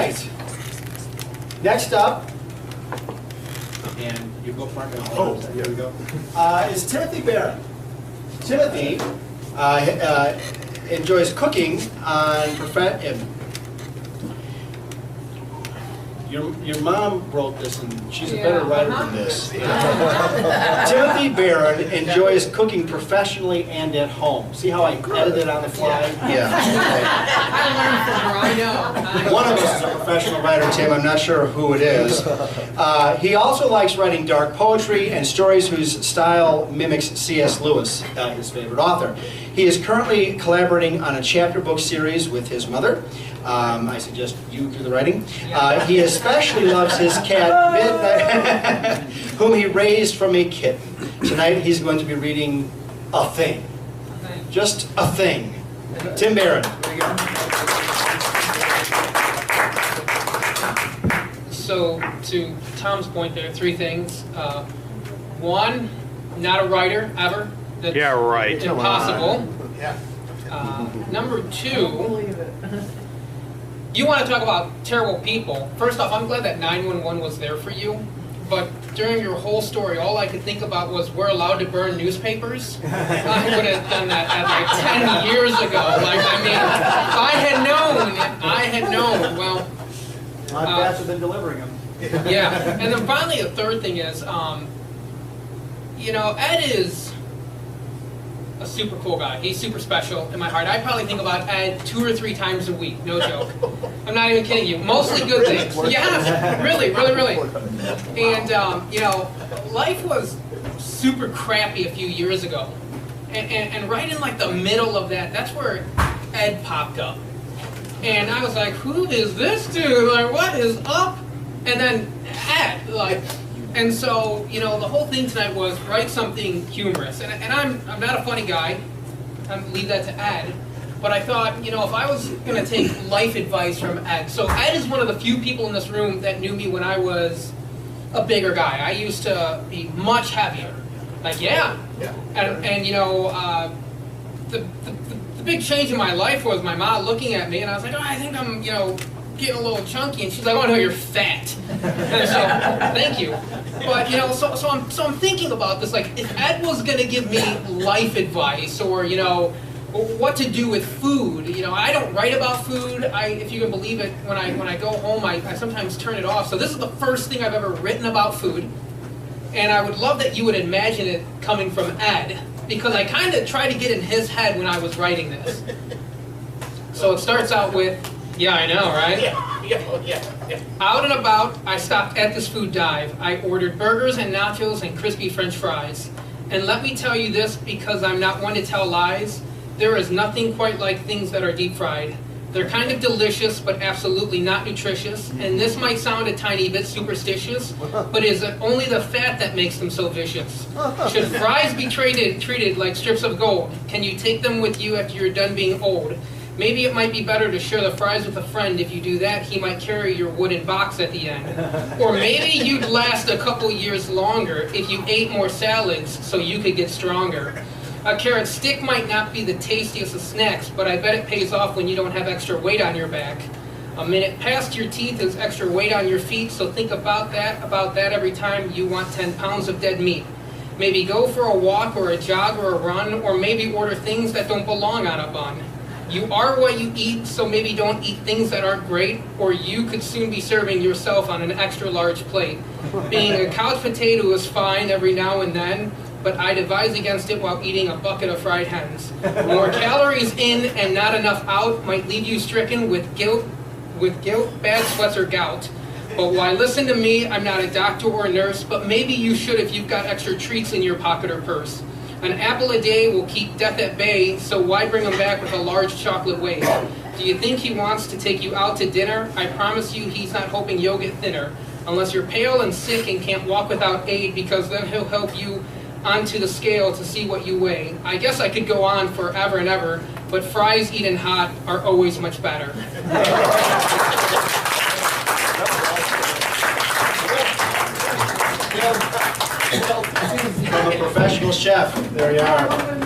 right. Next up, and you go front and Oh, here we go. is Timothy Baran. Timothy enjoys cooking on Your mom wrote this, and she's a better writer than this. Timothy Baran enjoys cooking professionally and at home. See how I edited on the fly? Yeah. I know. One of us is a professional writer, Tim. I'm not sure who it is. He also likes writing dark poetry and stories whose style mimics C.S. Lewis, his favorite author. He is currently collaborating on a chapter book series with his mother. I suggest you do the writing. He especially loves his cat, Midnight, whom he raised from a kitten. Tonight he's going to be reading A Thing. Just a thing. Tim Baran. There you go. So, to Tom's point, there are three things. One, not a writer, ever. That's yeah, right. impossible. Yeah. Number two, you want to talk about terrible people. First off, I'm glad that 911 was there for you. But during your whole story, all I could think about was we're allowed to burn newspapers. I would have done that like 10 years ago. Like, I mean, if I had known, well. Not faster than delivering them. Yeah, and then finally a third thing is, you know, Ed is a super cool guy. He's super special in my heart. I probably think about Ed 2 or 3 times a week, no joke. I'm not even kidding you. Mostly good things. Yes, really. And, you know, life was super crappy a few years ago. And right in like the middle of that, that's where Ed popped up. And I was like, who is this dude? Like, what is up? And then Ed, like, and so, you know, the whole thing tonight was write something humorous. And I'm not a funny guy. I'm leave that to Ed. But I thought, you know, if I was going to take life advice from Ed. So Ed is one of the few people in this room that knew me when I was a bigger guy. I used to be much heavier. Like, yeah. And you know, the big change in my life was my mom looking at me, and I was like, oh, I think I'm, you know, getting a little chunky, and she's like, oh no, you're fat. And so, thank you. But you know, so I'm thinking about this, like, if Ed was gonna give me life advice, or you know, what to do with food. You know, I don't write about food. If you can believe it, when I go home, I sometimes turn it off. So this is the first thing I've ever written about food, and I would love that you would imagine it coming from Ed, because I kind of tried to get in his head when I was writing this. So it starts out with, yeah, I know, right? Yeah. Out and about, I stopped at this food dive. I ordered burgers and nachos and crispy French fries. And let me tell you this, because I'm not one to tell lies, there is nothing quite like things that are deep fried. They're kind of delicious, but absolutely not nutritious. And this might sound a tiny bit superstitious, but is it only the fat that makes them so vicious? Should fries be treated like strips of gold? Can you take them with you after you're done being old? Maybe it might be better to share the fries with a friend. If you do that, he might carry your wooden box at the end. Or maybe you'd last a couple years longer if you ate more salads so you could get stronger. A carrot stick might not be the tastiest of snacks, but I bet it pays off when you don't have extra weight on your back. A minute past your teeth is extra weight on your feet, so think about that every time you want 10 pounds of dead meat. Maybe go for a walk or a jog or a run, or maybe order things that don't belong on a bun. You are what you eat, so maybe don't eat things that aren't great, or you could soon be serving yourself on an extra large plate. Being a couch potato is fine every now and then, but I'd advise against it while eating a bucket of fried hens. More calories in and not enough out might leave you stricken with guilt, bad sweats, or gout. But why listen to me? I'm not a doctor or a nurse, but maybe you should if you've got extra treats in your pocket or purse. An apple a day will keep death at bay, so why bring him back with a large chocolate waste? Do you think he wants to take you out to dinner? I promise you he's not hoping you'll get thinner. Unless you're pale and sick and can't walk without aid, because then he'll help you onto the scale to see what you weigh. I guess I could go on forever and ever, but fries eaten hot are always much better. From a professional chef, there you are.